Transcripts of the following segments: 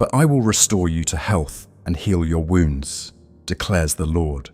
But I will restore you to health and heal your wounds, declares the Lord.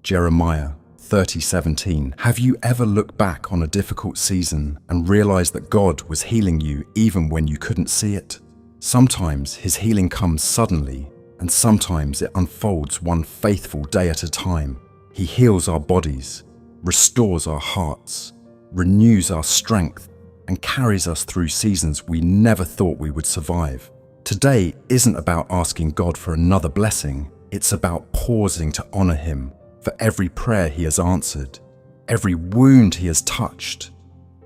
Jeremiah 30:17. Have you ever looked back on a difficult season and realized that God was healing you even when you couldn't see it? Sometimes His healing comes suddenly, and sometimes it unfolds one faithful day at a time. He heals our bodies, restores our hearts, renews our strength, and carries us through seasons we never thought we would survive. Today isn't about asking God for another blessing. It's about pausing to honor Him for every prayer He has answered, every wound He has touched,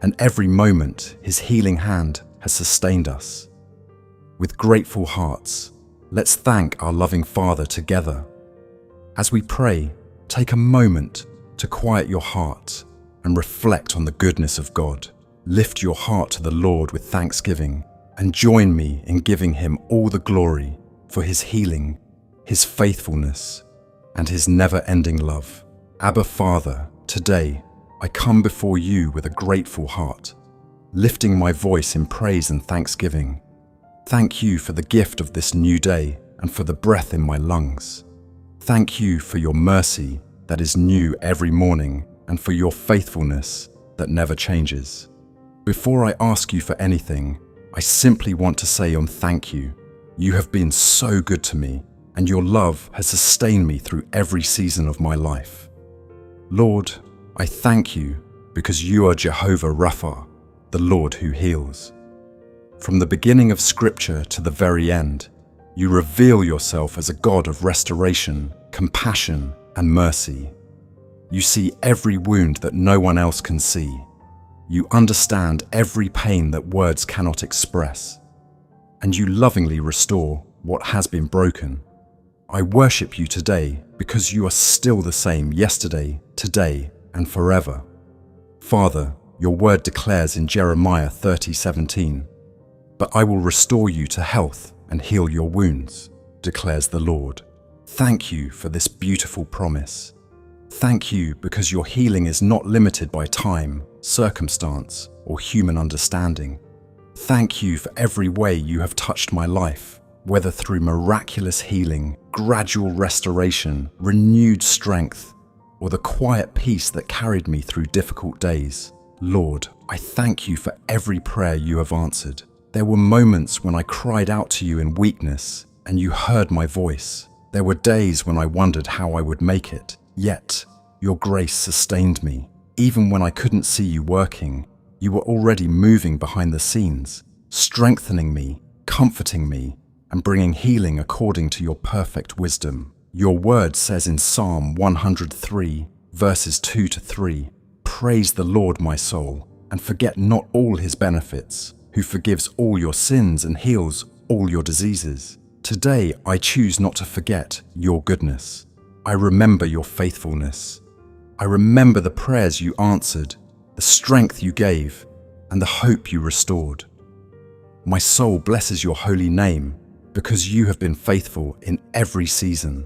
and every moment His healing hand has sustained us. With grateful hearts, let's thank our loving Father together. As we pray, take a moment to quiet your heart and reflect on the goodness of God. Lift your heart to the Lord with thanksgiving and join me in giving Him all the glory for His healing, His faithfulness, and His never-ending love. Abba Father, today I come before you with a grateful heart, lifting my voice in praise and thanksgiving. Thank you for the gift of this new day and for the breath in my lungs. Thank you for your mercy that is new every morning and for your faithfulness that never changes. Before I ask you for anything, I simply want to say thank you. You have been so good to me, and your love has sustained me through every season of my life. Lord, I thank you because you are Jehovah Rapha, the Lord who heals. From the beginning of Scripture to the very end, you reveal yourself as a God of restoration, compassion, and mercy. You see every wound that no one else can see. You understand every pain that words cannot express, and you lovingly restore what has been broken. I worship you today because you are still the same yesterday, today, and forever. Father, your word declares in Jeremiah 30:17, "But I will restore you to health and heal your wounds," declares the Lord. Thank you for this beautiful promise. Thank you because your healing is not limited by time, circumstance, or human understanding. Thank you for every way you have touched my life, whether through miraculous healing, gradual restoration, renewed strength, or the quiet peace that carried me through difficult days. Lord, I thank you for every prayer you have answered. There were moments when I cried out to you in weakness, and you heard my voice. There were days when I wondered how I would make it, yet your grace sustained me. Even when I couldn't see you working, you were already moving behind the scenes, strengthening me, comforting me, and bringing healing according to your perfect wisdom. Your word says in Psalm 103, verses 2-3, "Praise the Lord, my soul, and forget not all His benefits, who forgives all your sins and heals all your diseases." Today, I choose not to forget your goodness. I remember your faithfulness. I remember the prayers you answered, the strength you gave, and the hope you restored. My soul blesses your holy name because you have been faithful in every season.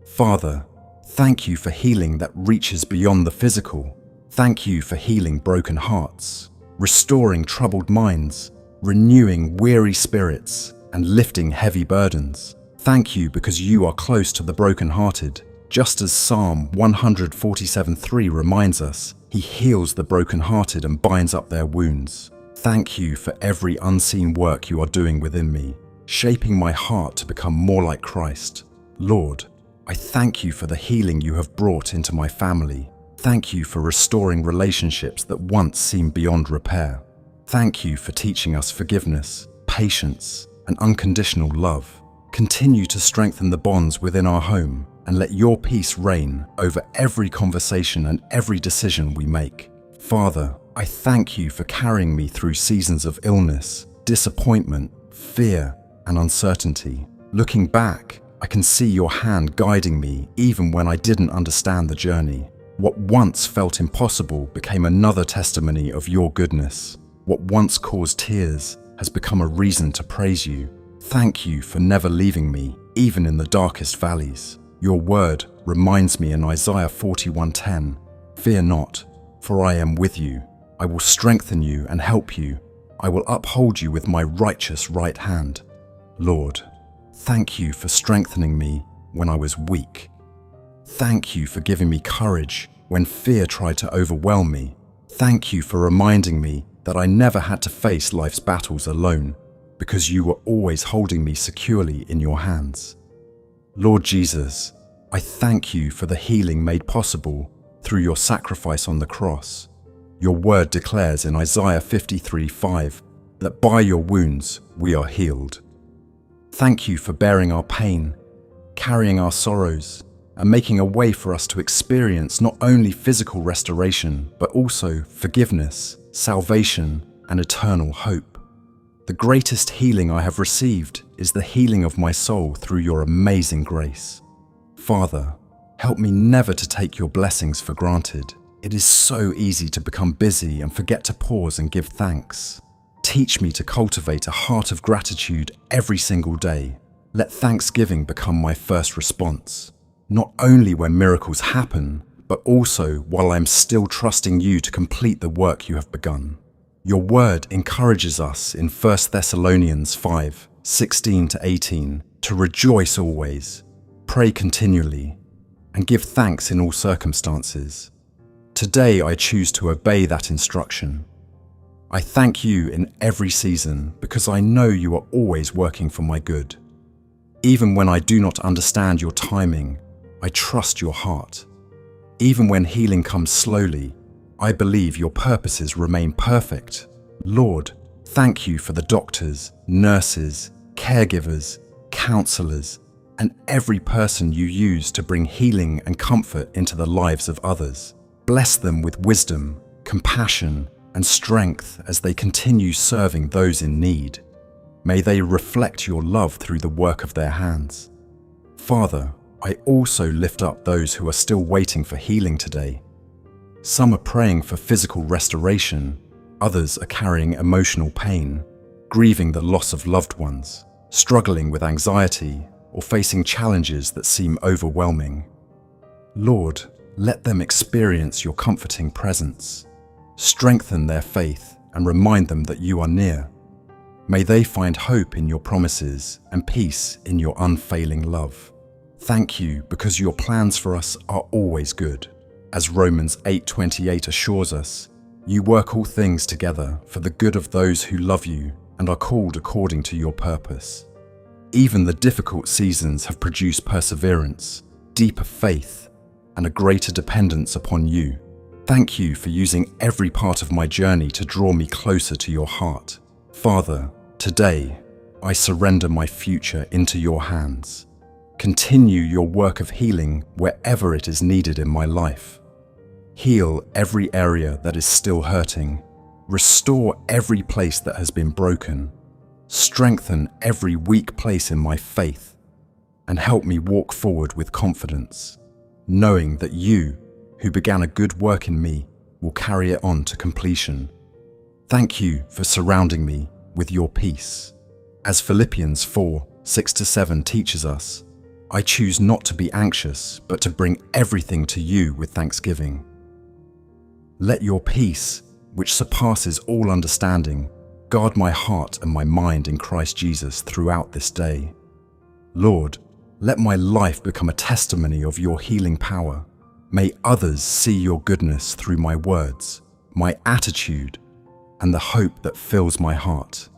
Father, thank you for healing that reaches beyond the physical. Thank you for healing broken hearts, restoring troubled minds, renewing weary spirits, and lifting heavy burdens. Thank you because you are close to the brokenhearted. Just as Psalm 147:3 reminds us, He heals the brokenhearted and binds up their wounds. Thank you for every unseen work you are doing within me, shaping my heart to become more like Christ. Lord, I thank you for the healing you have brought into my family. Thank you for restoring relationships that once seemed beyond repair. Thank you for teaching us forgiveness, patience, and unconditional love. Continue to strengthen the bonds within our home and let your peace reign over every conversation and every decision we make. Father, I thank you for carrying me through seasons of illness, disappointment, fear, and uncertainty. Looking back, I can see your hand guiding me even when I didn't understand the journey. What once felt impossible became another testimony of your goodness. What once caused tears has become a reason to praise you. Thank you for never leaving me, even in the darkest valleys. Your word reminds me in Isaiah 41:10, "Fear not, for I am with you. I will strengthen you and help you. I will uphold you with my righteous right hand." Lord, thank you for strengthening me when I was weak. Thank you for giving me courage when fear tried to overwhelm me. Thank you for reminding me that I never had to face life's battles alone, because you were always holding me securely in your hands. Lord Jesus, I thank you for the healing made possible through your sacrifice on the cross. Your word declares in Isaiah 53:5 that by your wounds we are healed. Thank you for bearing our pain, carrying our sorrows, and making a way for us to experience not only physical restoration, but also forgiveness, salvation, and eternal hope. The greatest healing I have received is the healing of my soul through your amazing grace. Father, help me never to take your blessings for granted. It is so easy to become busy and forget to pause and give thanks. Teach me to cultivate a heart of gratitude every single day. Let thanksgiving become my first response, not only when miracles happen, but also while I am still trusting you to complete the work you have begun. Your word encourages us in 1 Thessalonians 5:16-18 to rejoice always, pray continually, and give thanks in all circumstances. Today I choose to obey that instruction. I thank you in every season because I know you are always working for my good. Even when I do not understand your timing, I trust your heart. Even when healing comes slowly, I believe your purposes remain perfect. Lord, thank you for the doctors, nurses, caregivers, counselors, and every person you use to bring healing and comfort into the lives of others. Bless them with wisdom, compassion, and strength as they continue serving those in need. May they reflect your love through the work of their hands. Father, I also lift up those who are still waiting for healing today. Some are praying for physical restoration, others are carrying emotional pain, grieving the loss of loved ones, struggling with anxiety, or facing challenges that seem overwhelming. Lord, let them experience your comforting presence. Strengthen their faith and remind them that you are near. May they find hope in your promises and peace in your unfailing love. Thank you because your plans for us are always good. As Romans 8:28 assures us, you work all things together for the good of those who love you and are called according to your purpose. Even the difficult seasons have produced perseverance, deeper faith, and a greater dependence upon you. Thank you for using every part of my journey to draw me closer to your heart. Father, today I surrender my future into your hands. Continue your work of healing wherever it is needed in my life. Heal every area that is still hurting. Restore every place that has been broken. Strengthen every weak place in my faith, and help me walk forward with confidence, knowing that you, who began a good work in me, will carry it on to completion. Thank you for surrounding me with your peace. As Philippians 4:6-7 teaches us, I choose not to be anxious, but to bring everything to you with thanksgiving. Let your peace, which surpasses all understanding, guard my heart and my mind in Christ Jesus throughout this day. Lord, let my life become a testimony of your healing power. May others see your goodness through my words, my attitude, and the hope that fills my heart.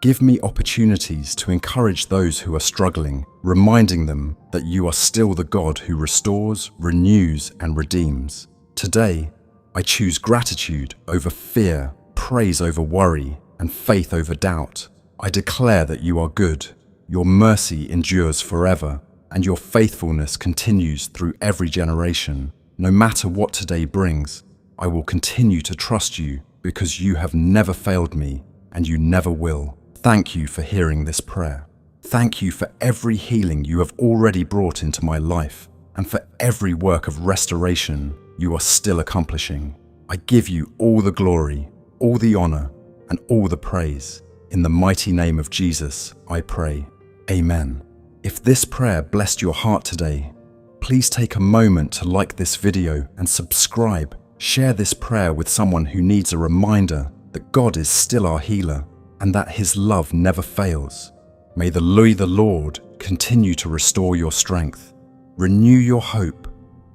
Give me opportunities to encourage those who are struggling, reminding them that you are still the God who restores, renews, and redeems. Today, I choose gratitude over fear, praise over worry, and faith over doubt. I declare that you are good, your mercy endures forever, and your faithfulness continues through every generation. No matter what today brings, I will continue to trust you because you have never failed me and you never will. Thank you for hearing this prayer. Thank you for every healing you have already brought into my life and for every work of restoration you are still accomplishing. I give you all the glory, all the honor, and all the praise. In the mighty name of Jesus, I pray. Amen. If this prayer blessed your heart today, please take a moment to like this video and subscribe. Share this prayer with someone who needs a reminder that God is still our healer and that His love never fails. May the Lord continue to restore your strength, renew your hope,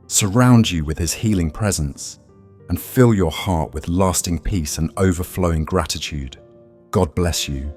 surround you with his healing presence, and fill your heart with lasting peace and overflowing gratitude. God bless you.